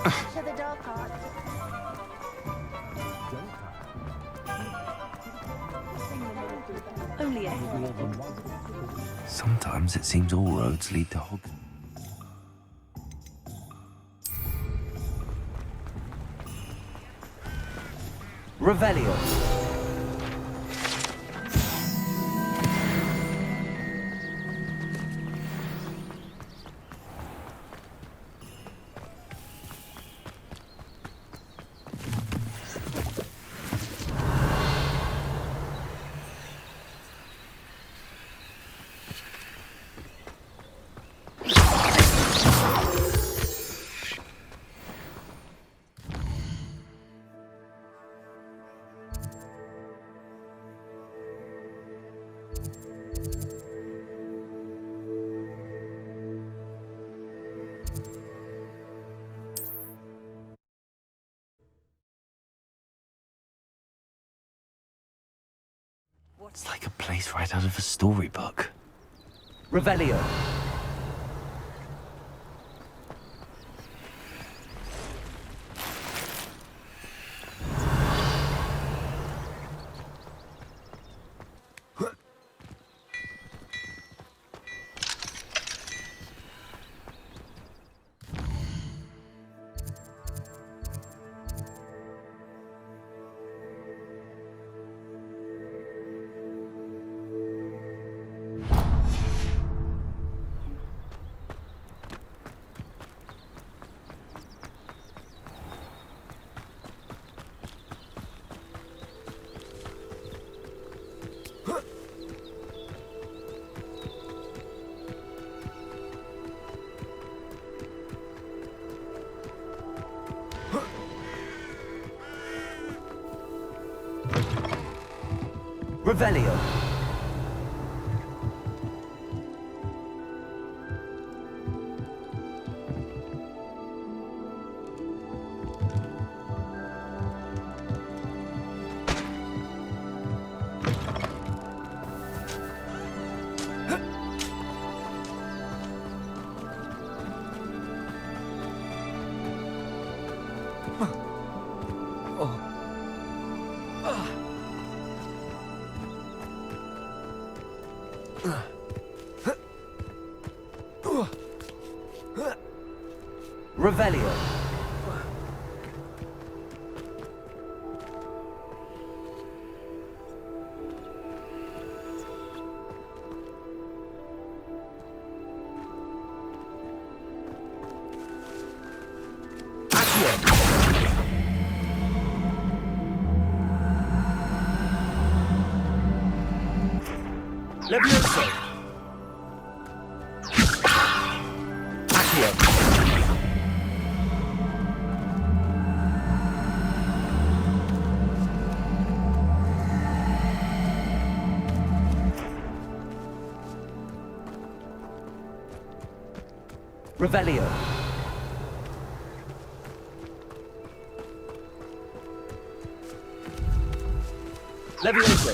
To the dark art. Only a Sometimes it seems all roads lead to Hogwarts. Revelio. It's like a place right out of a storybook. Revelio. Revelio. Revelio. Levioso. Accio. Revelio. Levioso.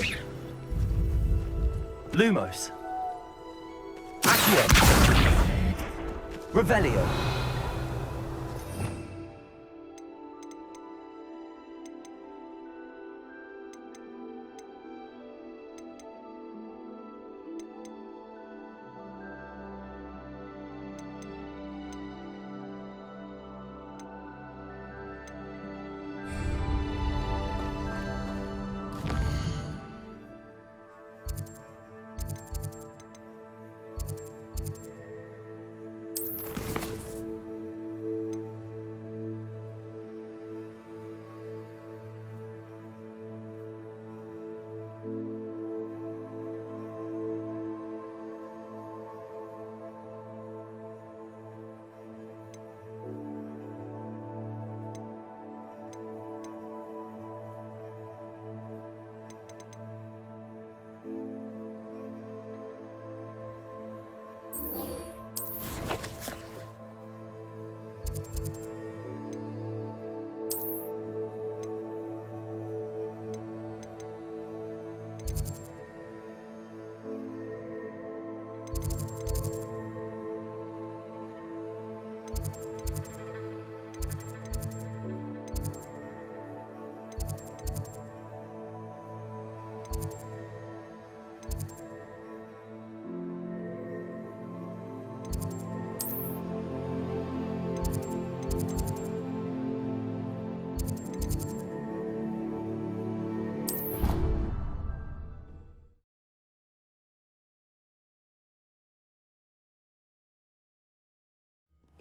Lumos. Accio. Revelio.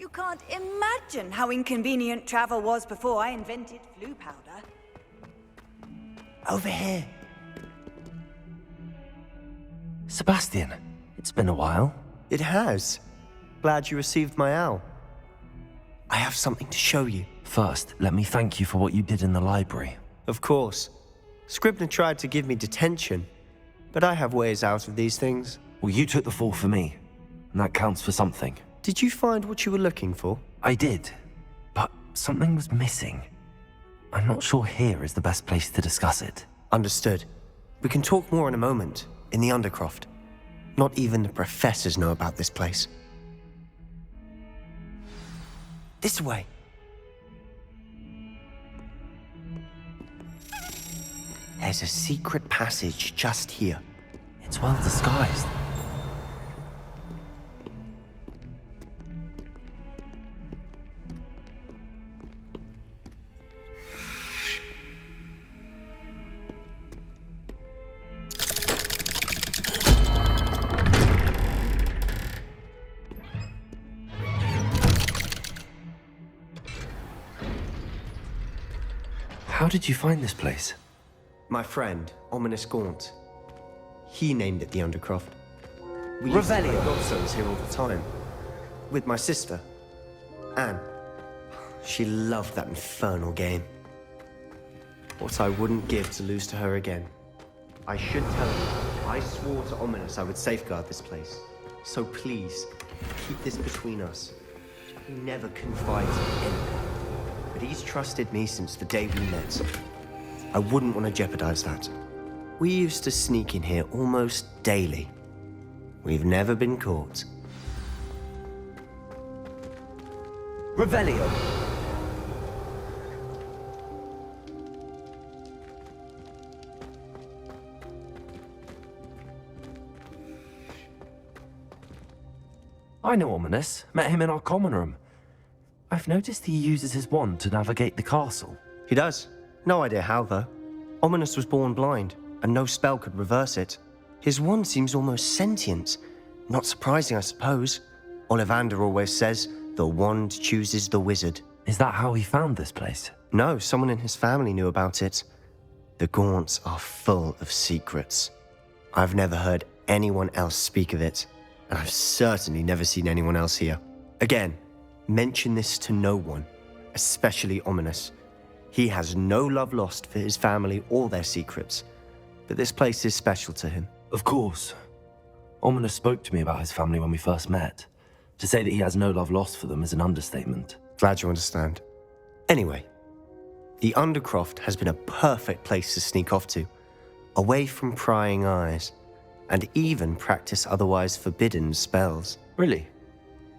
You can't imagine how inconvenient travel was before I invented flu powder. Over here. Sebastian, it's been a while. It has. Glad you received my owl. I have something to show you. First, let me thank you for what you did in the library. Of course. Scribner tried to give me detention, but I have ways out of these things. Well, you took the fall for me, and that counts for something. Did you find what you were looking for? I did, but something was missing. I'm not sure here is the best place to discuss it. Understood. We can talk more in a moment, in the Undercroft. Not even the professors know about this place. This way. There's a secret passage just here. It's well disguised. How did you find this place? My friend, Ominous Gaunt. He named it the Undercroft. We used to play Revelio. Godstones here all the time. With my sister, Anne. She loved that infernal game. What I wouldn't give to lose to her again. I should tell you, I swore to Ominous I would safeguard this place. So please, keep this between us. He never confides in anyone. But he's trusted me since the day we met. I wouldn't want to jeopardize that. We used to sneak in here almost daily. We've never been caught. Revelio. I know Ominous. Met him in our common room. I've noticed he uses his wand to navigate the castle. He does. No idea how, though. Ominous was born blind, and no spell could reverse it. His wand seems almost sentient. Not surprising, I suppose. Ollivander always says, the wand chooses the wizard. Is that how he found this place? No, someone in his family knew about it. The Gaunts are full of secrets. I've never heard anyone else speak of it, and I've certainly never seen anyone else here. Again, mention this to no one, especially Ominous. He has no love lost for his family or their secrets, but this place is special to him. Of course. Ominous spoke to me about his family when we first met. To say that he has no love lost for them is an understatement. Glad you understand. Anyway, the Undercroft has been a perfect place to sneak off to, away from prying eyes, and even practice otherwise forbidden spells. Really?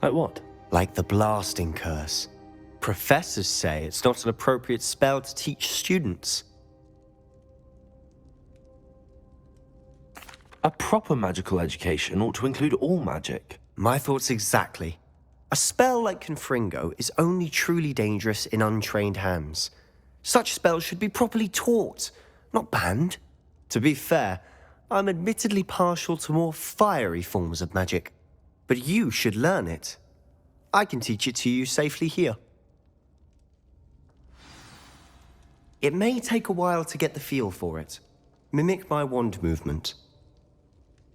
Like what? Like the blasting curse. Professors say it's not an appropriate spell to teach students. A proper magical education ought to include all magic. My thoughts exactly. A spell like Confringo is only truly dangerous in untrained hands. Such spells should be properly taught, not banned. To be fair, I'm admittedly partial to more fiery forms of magic. But you should learn it. I can teach it to you safely here. It may take a while to get the feel for it. Mimic my wand movement.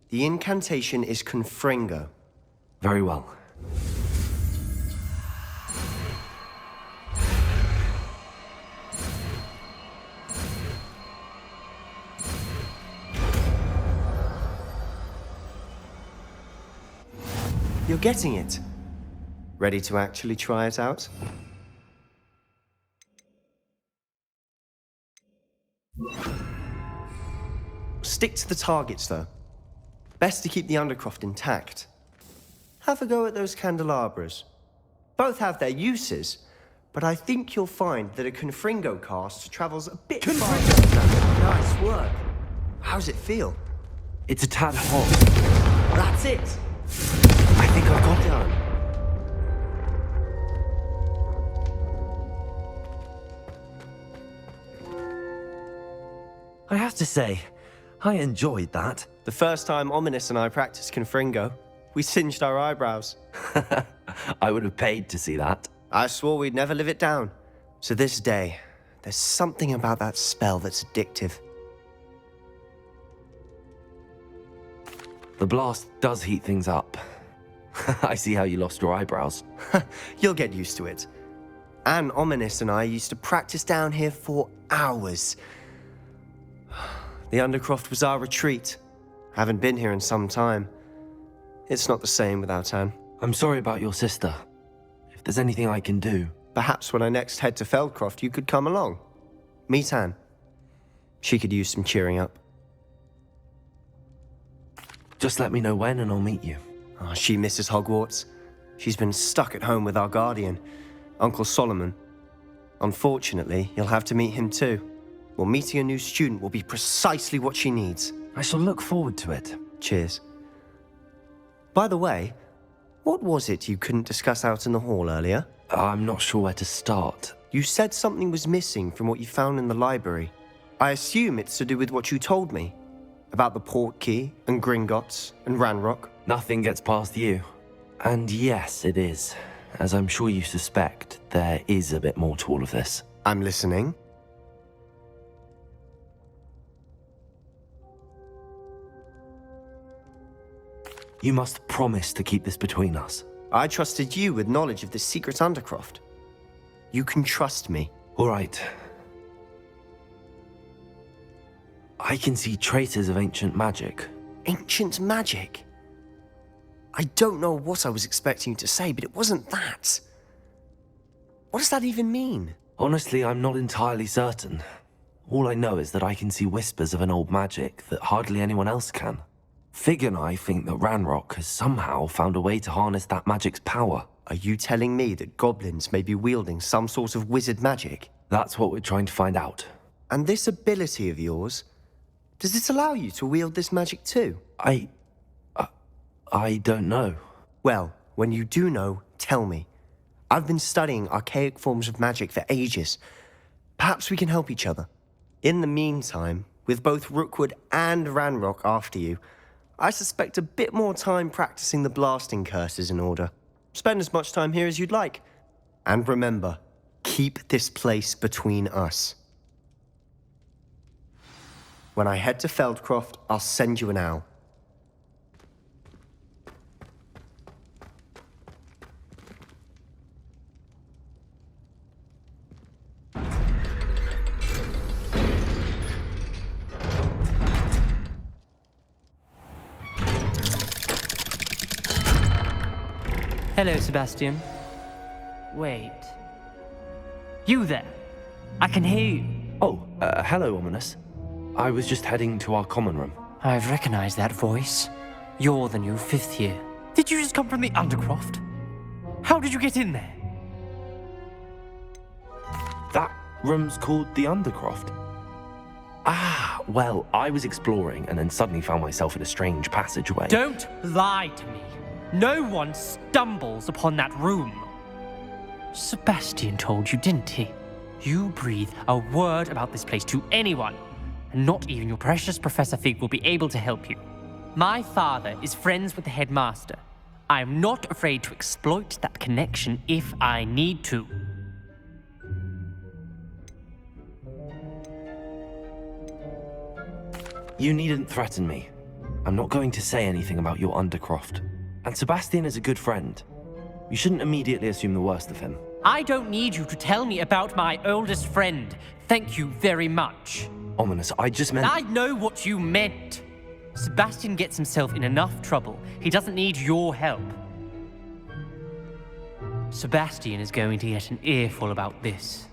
The incantation is Confringo. Very well. You're getting it. Ready to actually try it out? Stick to the targets, though. Best to keep the Undercroft intact. Have a go at those candelabras. Both have their uses, but I think you'll find that a Confringo cast travels a bit faster than that. Nice work. How's it feel? It's a tad hot. That's it. I think I've got it. Done. I have to say, I enjoyed that. The first time Ominous and I practiced Confringo, we singed our eyebrows. I would have paid to see that. I swore we'd never live it down. To this day, there's something about that spell that's addictive. The blast does heat things up. I see how you lost your eyebrows. You'll get used to it. Anne, Ominous, and I used to practice down here for hours. The Undercroft was our retreat. Haven't been here in some time. It's not the same without Anne. I'm sorry about your sister. If there's anything I can do... Perhaps when I next head to Feldcroft, you could come along. Meet Anne. She could use some cheering up. Just let me know when and I'll meet you. Oh, she misses Hogwarts. She's been stuck at home with our guardian, Uncle Solomon. Unfortunately, you'll have to meet him too. Well, meeting a new student will be precisely what she needs. I shall look forward to it. Cheers. By the way, what was it you couldn't discuss out in the hall earlier? I'm not sure where to start. You said something was missing from what you found in the library. I assume it's to do with what you told me. About the port key, and Gringotts, and Ranrok. Nothing gets past you. And yes, it is. As I'm sure you suspect, there is a bit more to all of this. I'm listening. You must promise to keep this between us. I trusted you with knowledge of the secret Undercroft. You can trust me. All right. I can see traces of ancient magic. Ancient magic? I don't know what I was expecting you to say, but it wasn't that. What does that even mean? Honestly, I'm not entirely certain. All I know is that I can see whispers of an old magic that hardly anyone else can. Fig and I think that Ranrok has somehow found a way to harness that magic's power. Are you telling me that goblins may be wielding some sort of wizard magic? That's what we're trying to find out. And this ability of yours, does it allow you to wield this magic too? I don't know. Well, when you do know, tell me. I've been studying archaic forms of magic for ages. Perhaps we can help each other. In the meantime, with both Rookwood and Ranrok after you, I suspect a bit more time practicing the blasting curse is in order. Spend as much time here as you'd like. And remember, keep this place between us. When I head to Feldcroft, I'll send you an owl. Hello, Sebastian. Wait. You there? I can hear you. Oh, hello, Ominous. I was just heading to our common room. I've recognized that voice. You're the new 5th year. Did you just come from the Undercroft? How did you get in there? That room's called the Undercroft. Ah, well, I was exploring and then suddenly found myself in a strange passageway. Don't lie to me. No one stumbles upon that room. Sebastian told you, didn't he? You breathe a word about this place to anyone, and not even your precious Professor Fig will be able to help you. My father is friends with the headmaster. I am not afraid to exploit that connection if I need to. You needn't threaten me. I'm not going to say anything about your Undercroft. And Sebastian is a good friend. You shouldn't immediately assume the worst of him. I don't need you to tell me about my oldest friend. Thank you very much. Ominous, I just meant... I know what you meant. Sebastian gets himself in enough trouble. He doesn't need your help. Sebastian is going to get an earful about this.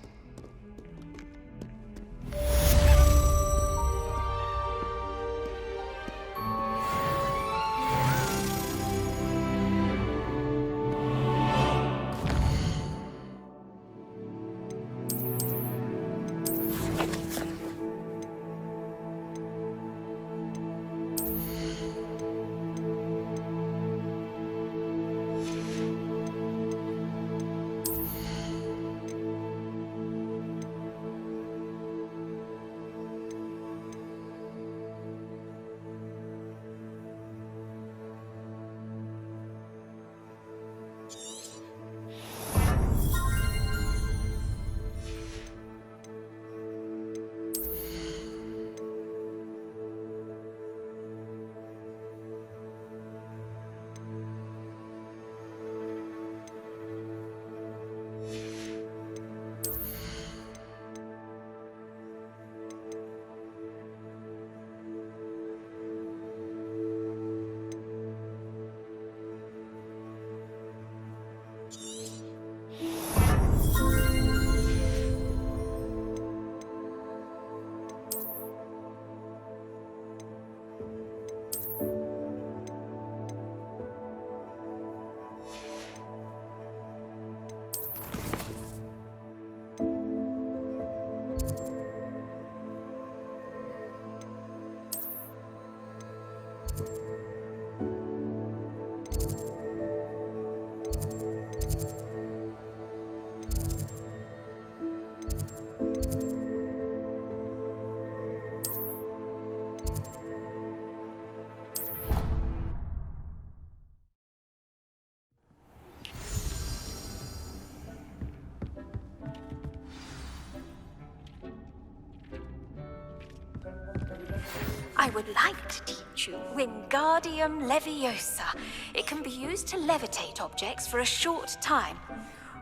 I would like to teach you Wingardium Leviosa. It can be used to levitate objects for a short time.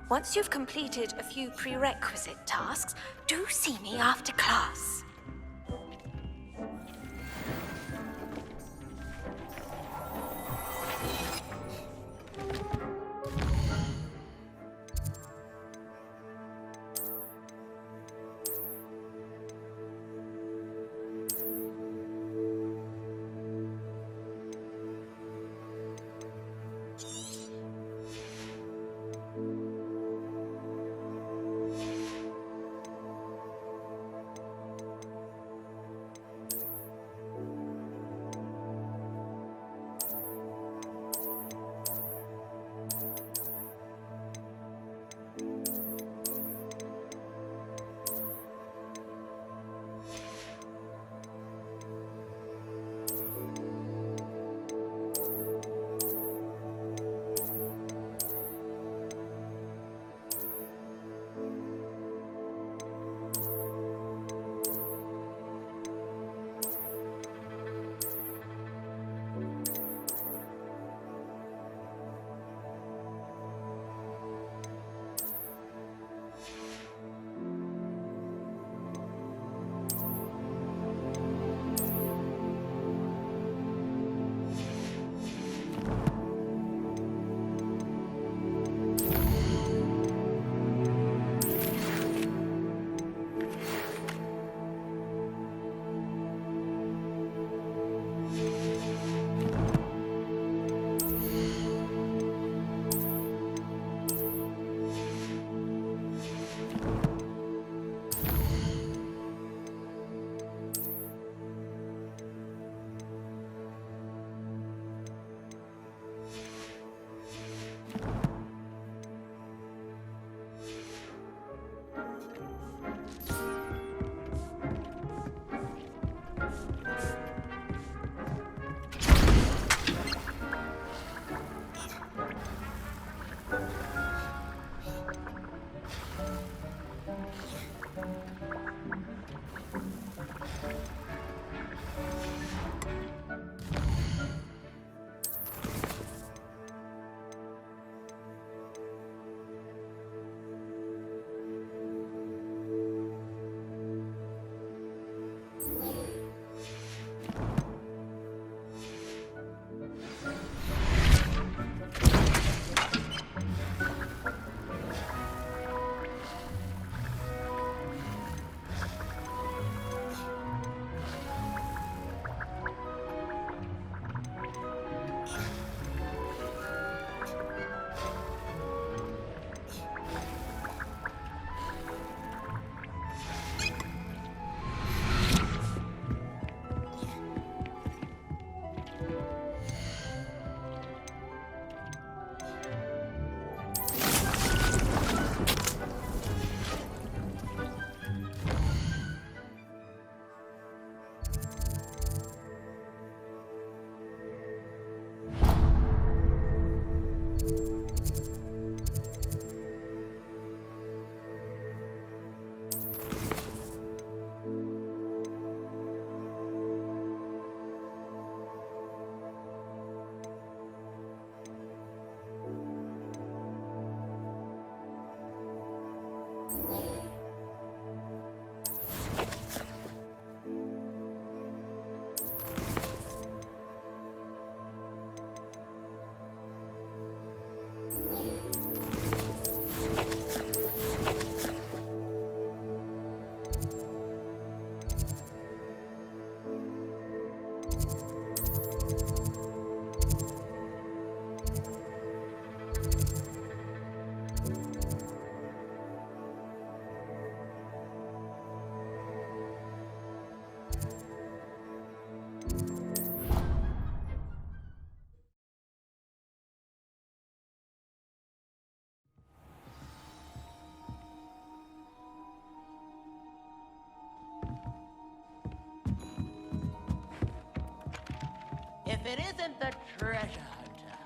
Once you've completed a few prerequisite tasks, do see me after class. If it isn't the treasure hunter,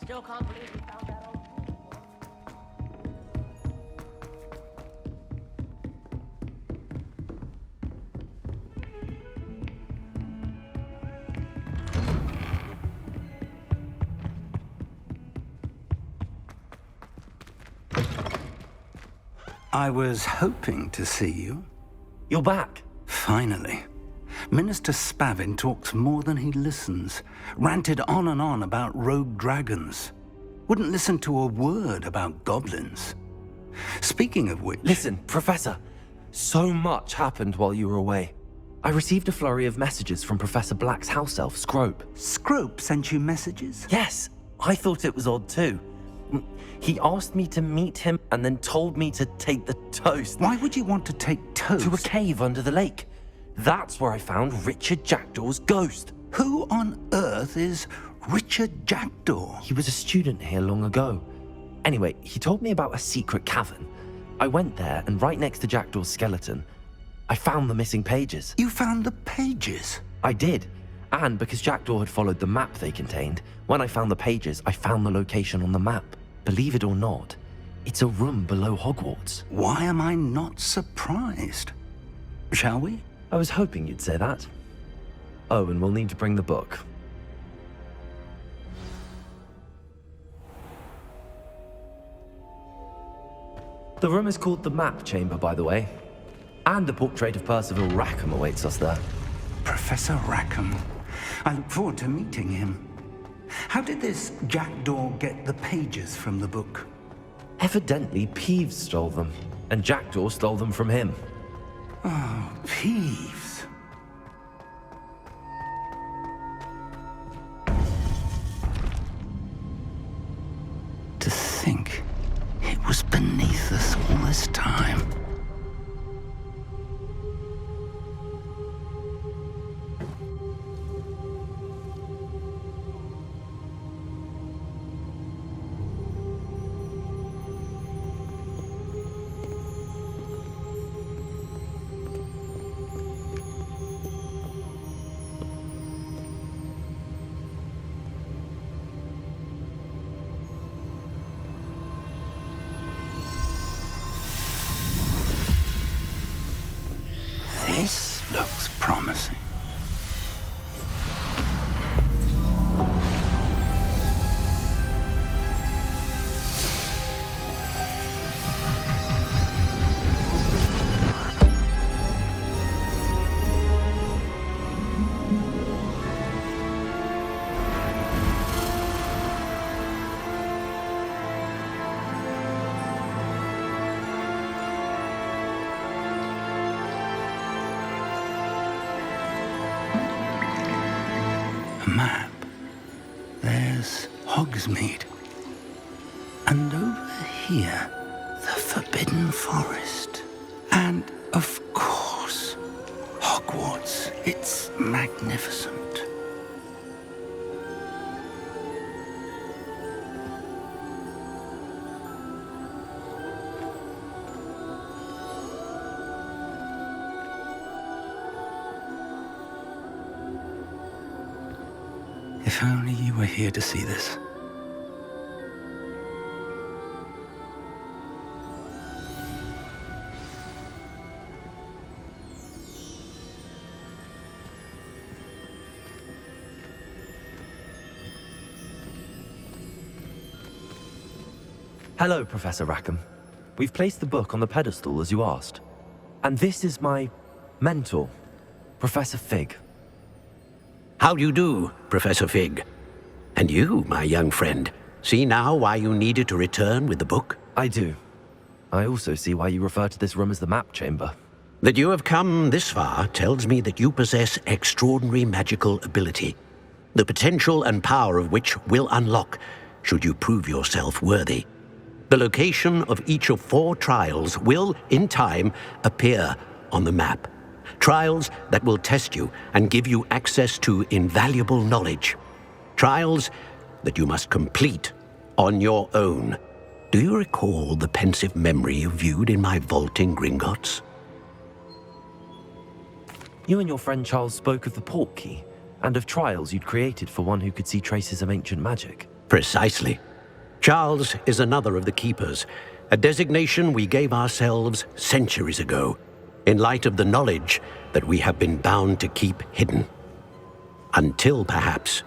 still can't believe we found that old fool. I was hoping to see you. You're back. Finally. Minister Spavin talks more than he listens. Ranted on and on about rogue dragons. Wouldn't listen to a word about goblins. Speaking of which... Listen, Professor. So much happened while you were away. I received a flurry of messages from Professor Black's house elf, Scrope. Scrope sent you messages? Yes, I thought it was odd too. He asked me to meet him and then told me to take the toast. Why would you want to take toast? To a cave under the lake. That's where I found Richard Jackdaw's ghost. Who on earth is Richard Jackdaw? He was a student here long ago. Anyway, he told me about a secret cavern. I went there, and right next to Jackdaw's skeleton, I found the missing pages. You found the pages? I did. And because Jackdaw had followed the map they contained, when I found the pages, I found the location on the map. Believe it or not, it's a room below Hogwarts. Why am I not surprised? Shall we? I was hoping you'd say that. Oh, and we'll need to bring the book. The room is called the Map Chamber, by the way. And the portrait of Percival Rackham awaits us there. Professor Rackham. I look forward to meeting him. How did this Jackdaw get the pages from the book? Evidently, Peeves stole them, and Jackdaw stole them from him. Oh, Peeves. To think it was beneath us all this time. This looks promising. Map. There's Hogsmeade. And over here, the Forbidden Forest. And, of course, Hogwarts. It's magnificent. If only you were here to see this. Hello, Professor Rackham. We've placed the book on the pedestal, as you asked. And this is my mentor, Professor Fig. How do you do, Professor Fig? And you, my young friend, see now why you needed to return with the book? I do. I also see why you refer to this room as the Map Chamber. That you have come this far tells me that you possess extraordinary magical ability, the potential and power of which will unlock should you prove yourself worthy. The location of each of 4 trials will, in time, appear on the map. Trials that will test you and give you access to invaluable knowledge. Trials that you must complete on your own. Do you recall the pensive memory you viewed in my vault in Gringotts? You and your friend Charles spoke of the Portkey, and of trials you'd created for one who could see traces of ancient magic. Precisely. Charles is another of the Keepers, a designation we gave ourselves centuries ago, in light of the knowledge that we have been bound to keep hidden. Until, perhaps,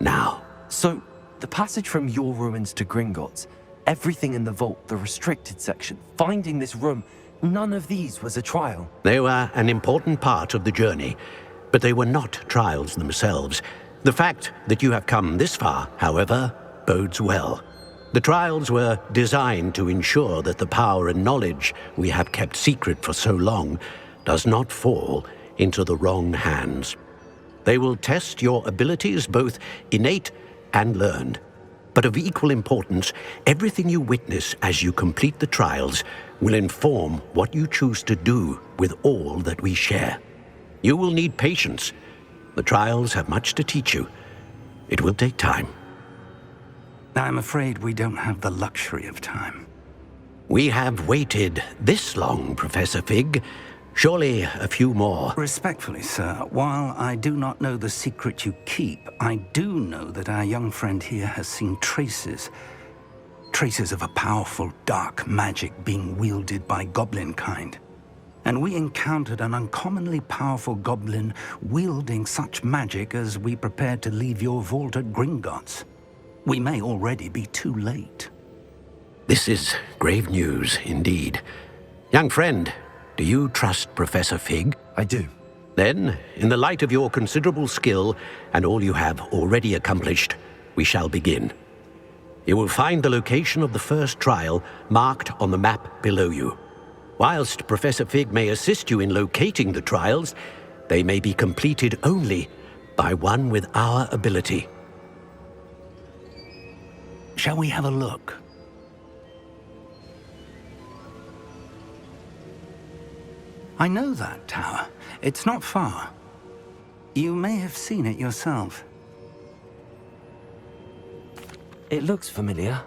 now. So, the passage from your ruins to Gringotts, Everything in the vault, the restricted section, finding this room, none of these was a trial. They were an important part of the journey, but they were not trials themselves. The fact that you have come this far, however, bodes well. The trials were designed to ensure that the power and knowledge we have kept secret for so long does not fall into the wrong hands. They will test your abilities, both innate and learned. But of equal importance, everything you witness as you complete the trials will inform what you choose to do with all that we share. You will need patience. The trials have much to teach you. It will take time. I'm afraid we don't have the luxury of time. We have waited this long, Professor Fig. Surely a few more. Respectfully, sir, while I do not know the secret you keep, I do know that our young friend here has seen traces of a powerful dark magic being wielded by goblin kind. And we encountered an uncommonly powerful goblin wielding such magic as we prepared to leave your vault at Gringotts. We may already be too late. This is grave news indeed. Young friend, do you trust Professor Fig? I do. Then, in the light of your considerable skill and all you have already accomplished, we shall begin. You will find the location of the first trial marked on the map below you. Whilst Professor Fig may assist you in locating the trials, they may be completed only by one with our ability. Shall we have a look? I know that tower. It's not far. You may have seen it yourself. It looks familiar.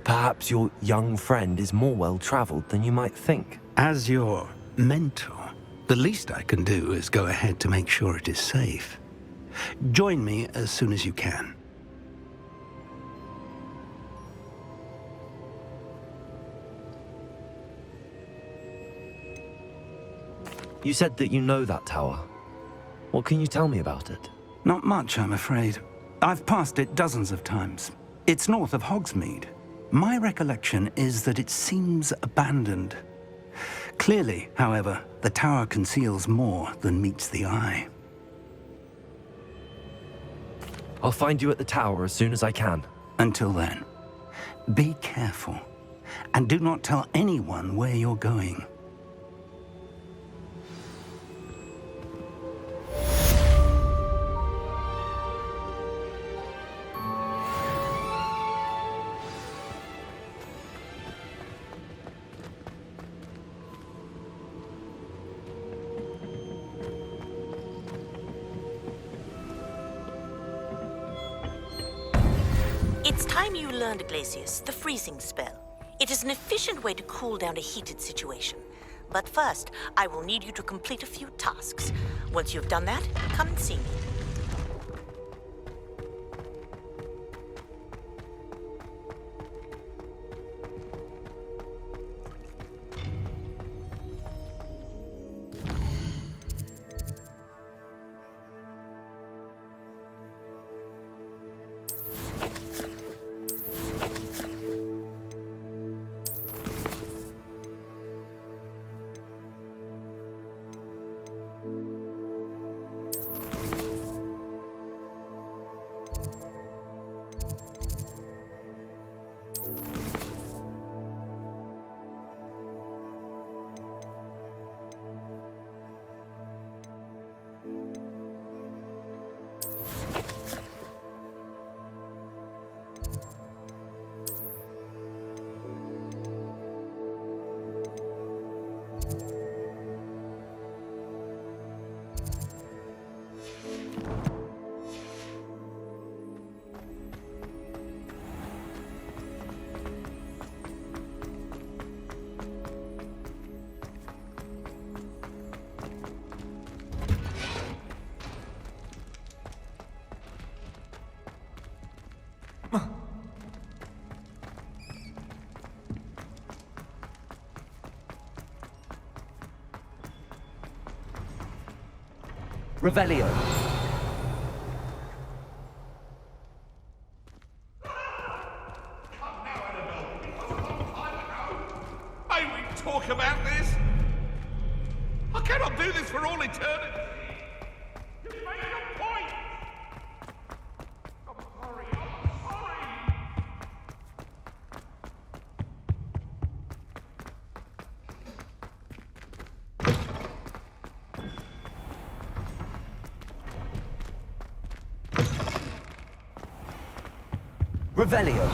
Perhaps your young friend is more well-traveled than you might think. As your mentor, the least I can do is go ahead to make sure it is safe. Join me as soon as you can. You said that you know that tower. What can you tell me about it? Not much, I'm afraid. I've passed it dozens of times. It's north of Hogsmeade. My recollection is that it seems abandoned. Clearly, however, the tower conceals more than meets the eye. I'll find you at the tower as soon as I can. Until then, be careful, and do not tell anyone where you're going. It's time you learned, Glacius, the freezing spell. It is an efficient way to cool down a heated situation. But first, I will need you to complete a few tasks. Once you've done that, come and see me. Revelio. about this? I cannot do this for all eternity. You make a point. I'm sorry. Revelio.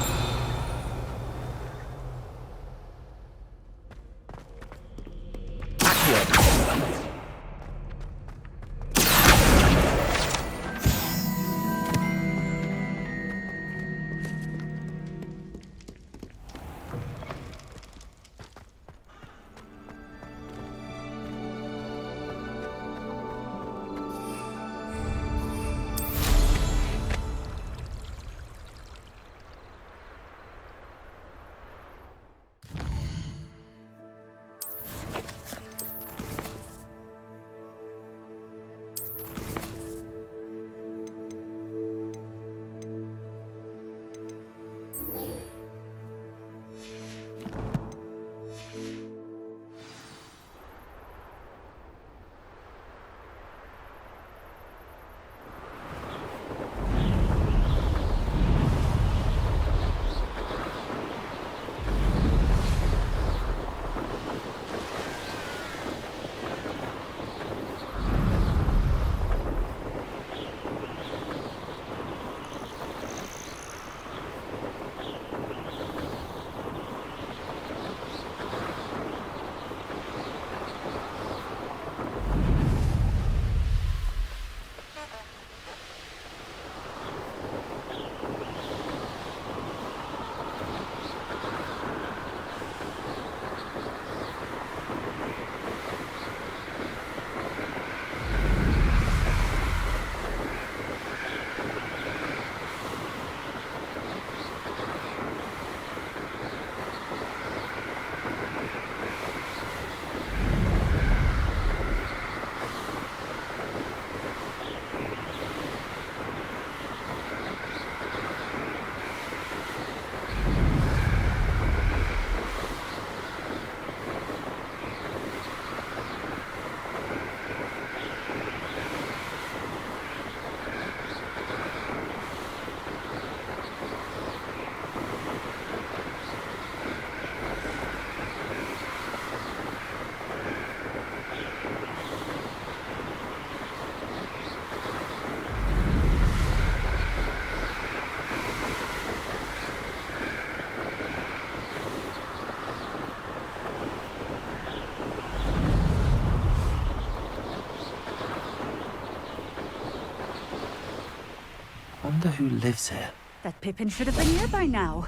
Wonder who lives here. That Pippin should have been here by now.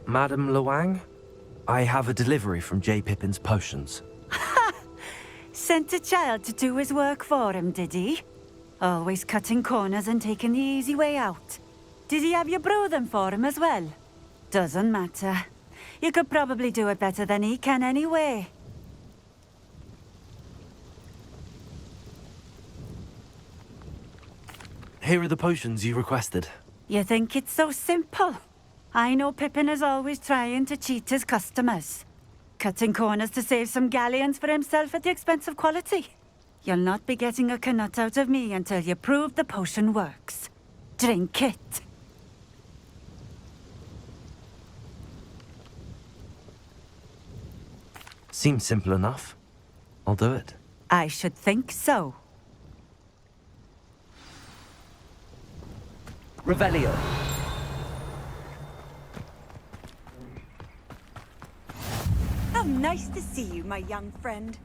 Madam Luang? I have a delivery from J. Pippin's potions. Sent a child to do his work for him, did he? Always cutting corners and taking the easy way out. Did he have you brew them for him as well? Doesn't matter. You could probably do it better than he can anyway. Here are the potions you requested. You think it's so simple? I know Pippin is always trying to cheat his customers. Cutting corners to save some galleons for himself at the expense of quality. You'll not be getting a canut out of me until you prove the potion works. Drink it. Seems simple enough. I'll do it. I should think so. Revelio. How nice to see you, my young friend.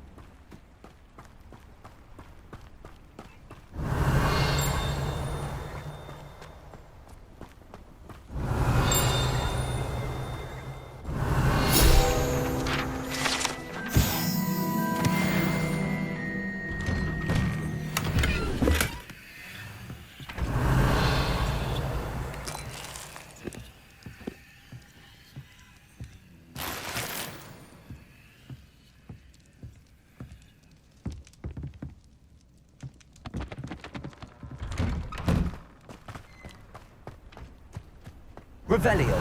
Revelio.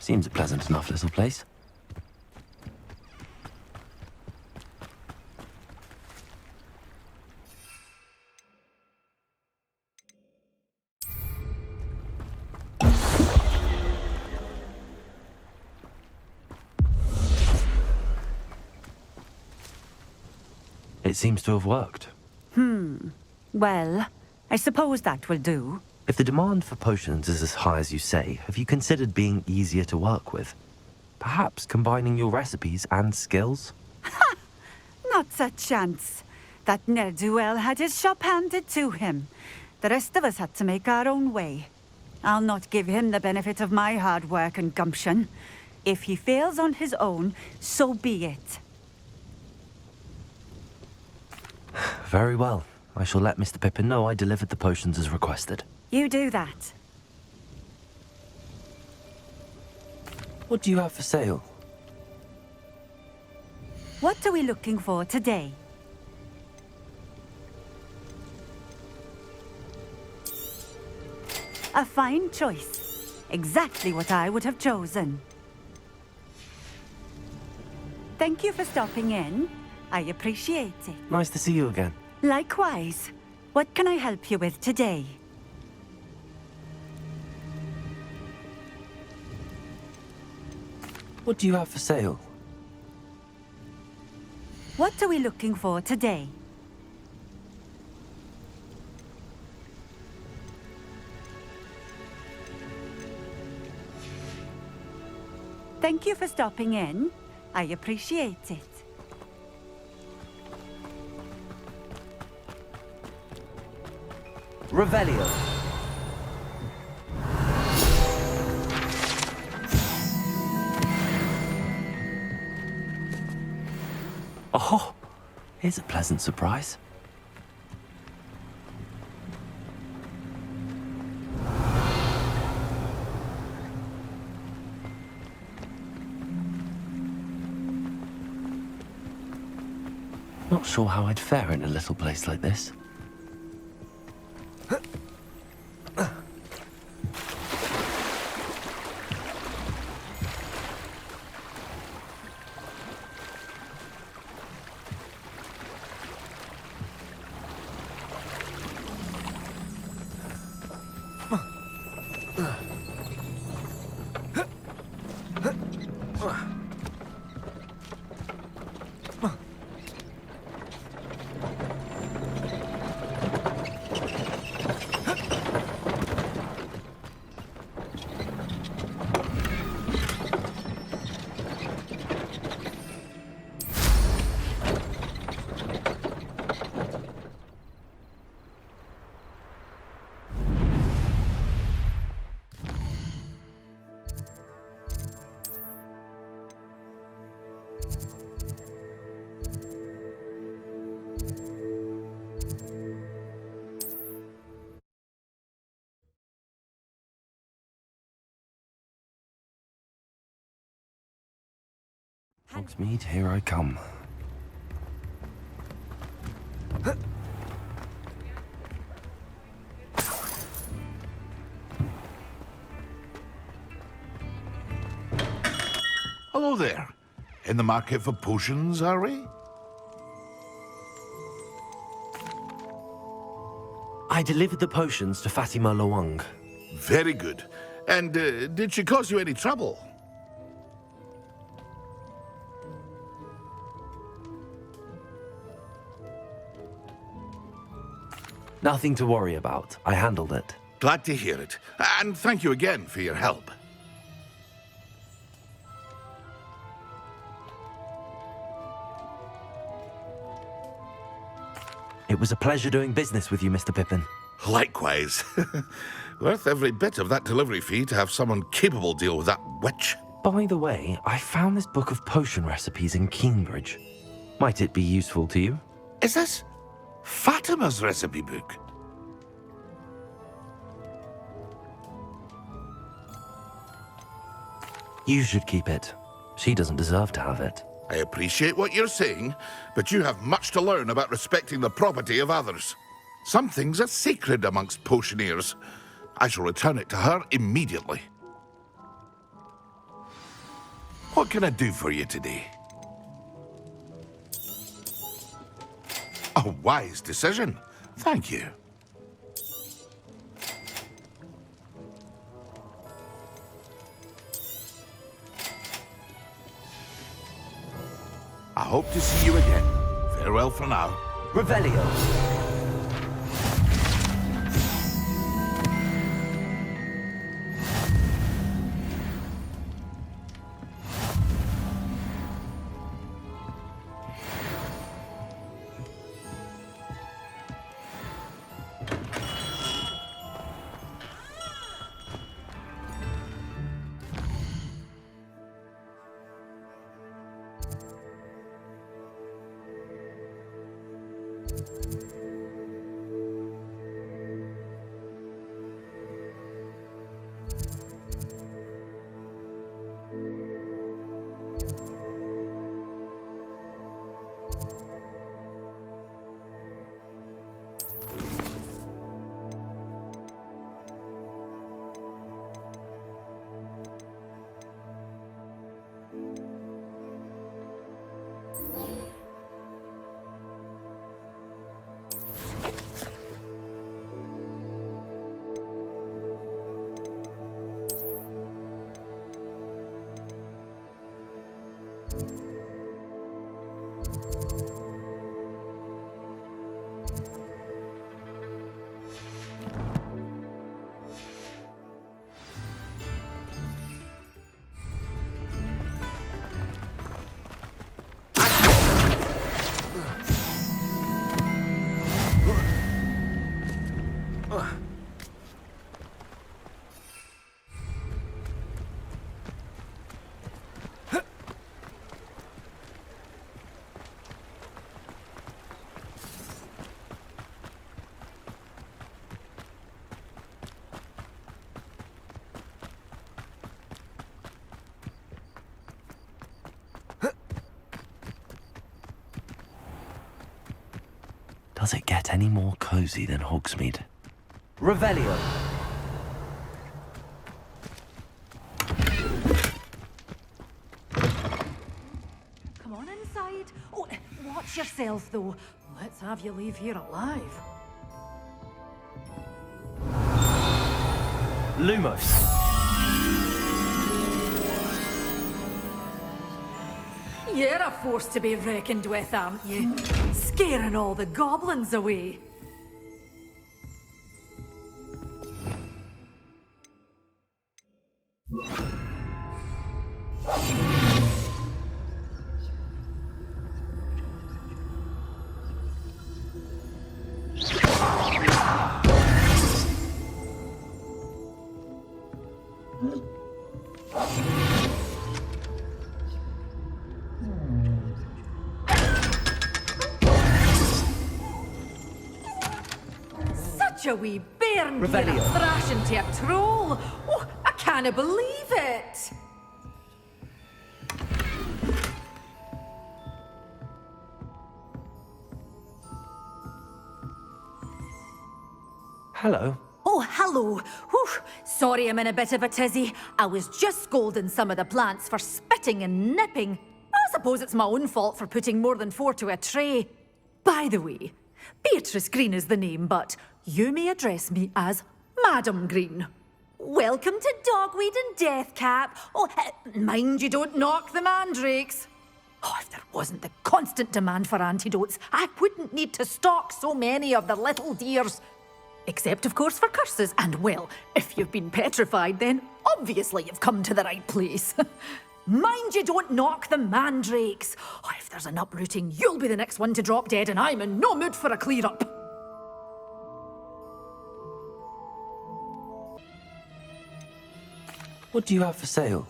Seems a pleasant enough little place. It seems to have worked. Well, I suppose that will do. If the demand for potions is as high as you say, have you considered being easier to work with? Perhaps combining your recipes and skills? Not a chance. That ne'er-do-well had his shop handed to him. The rest of us had to make our own way. I'll not give him the benefit of my hard work and gumption. If he fails on his own, so be it. Very well. I shall let Mr. Pippin know I delivered the potions as requested. You do that. What do you have for sale? What are we looking for today? A fine choice. Exactly what I would have chosen. Thank you for stopping in. I appreciate it. Nice to see you again. Likewise. What can I help you with today? What do you have for sale? What are we looking for today? Thank you for stopping in. I appreciate it. Revelio. Oh, here's a pleasant surprise. Not sure how I'd fare in a little place like this. Hogsmeade, here I come. Hello there. In the market for potions, are we? I delivered the potions to Fatima Lawang. Very good. And did she cause you any trouble? Nothing to worry about. I handled it. Glad to hear it. And thank you again for your help. It was a pleasure doing business with you, Mr. Pippin. Likewise. Worth every bit of that delivery fee to have someone capable deal with that witch. By the way, I found this book of potion recipes in Cambridge. Might it be useful to you? Is this Fatima's recipe book? You should keep it. She doesn't deserve to have it. I appreciate what you're saying, but you have much to learn about respecting the property of others. Some things are sacred amongst potioneers. I shall return it to her immediately. What can I do for you today? A wise decision. Thank you. I hope to see you again. Farewell for now. Revelio. Does it get any more cozy than Hogsmeade? Revelio. Come on inside. Oh, watch yourself, though. Let's have you leave here alive. Lumos. You're a force to be reckoned with, aren't you? Scaring all the goblins away. Such a wee bairn here, Revelio. thrashing to a troll. Oh, I can't believe it. Hello. Oh, hello. Whew. Sorry I'm in a bit of a tizzy. I was just scolding some of the plants for spitting and nipping. I suppose it's my own fault for putting more than 4 to a tray. By the way, Beatrice Green is the name, but you may address me as Madam Green. Welcome to Dogweed and Deathcap. Oh, mind you don't knock the mandrakes. Oh, if there wasn't the constant demand for antidotes, I wouldn't need to stock so many of the little dears. Except, of course, for curses. And, well, if you've been petrified, then obviously you've come to the right place. Mind you don't knock the mandrakes. Oh, if there's an uprooting, you'll be the next one to drop dead, and I'm in no mood for a clear-up. What do you have for sale?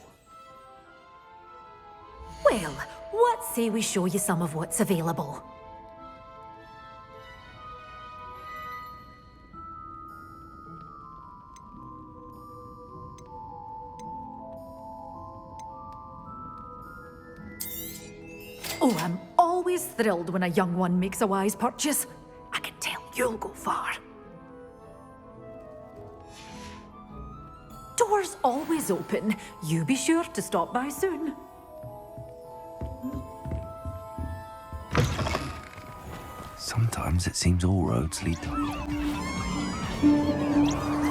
Well, what say we show you some of what's available? Oh, I'm always thrilled when a young one makes a wise purchase. I can tell you'll go far. Doors always open. You be sure to stop by soon. Sometimes it seems all roads lead to...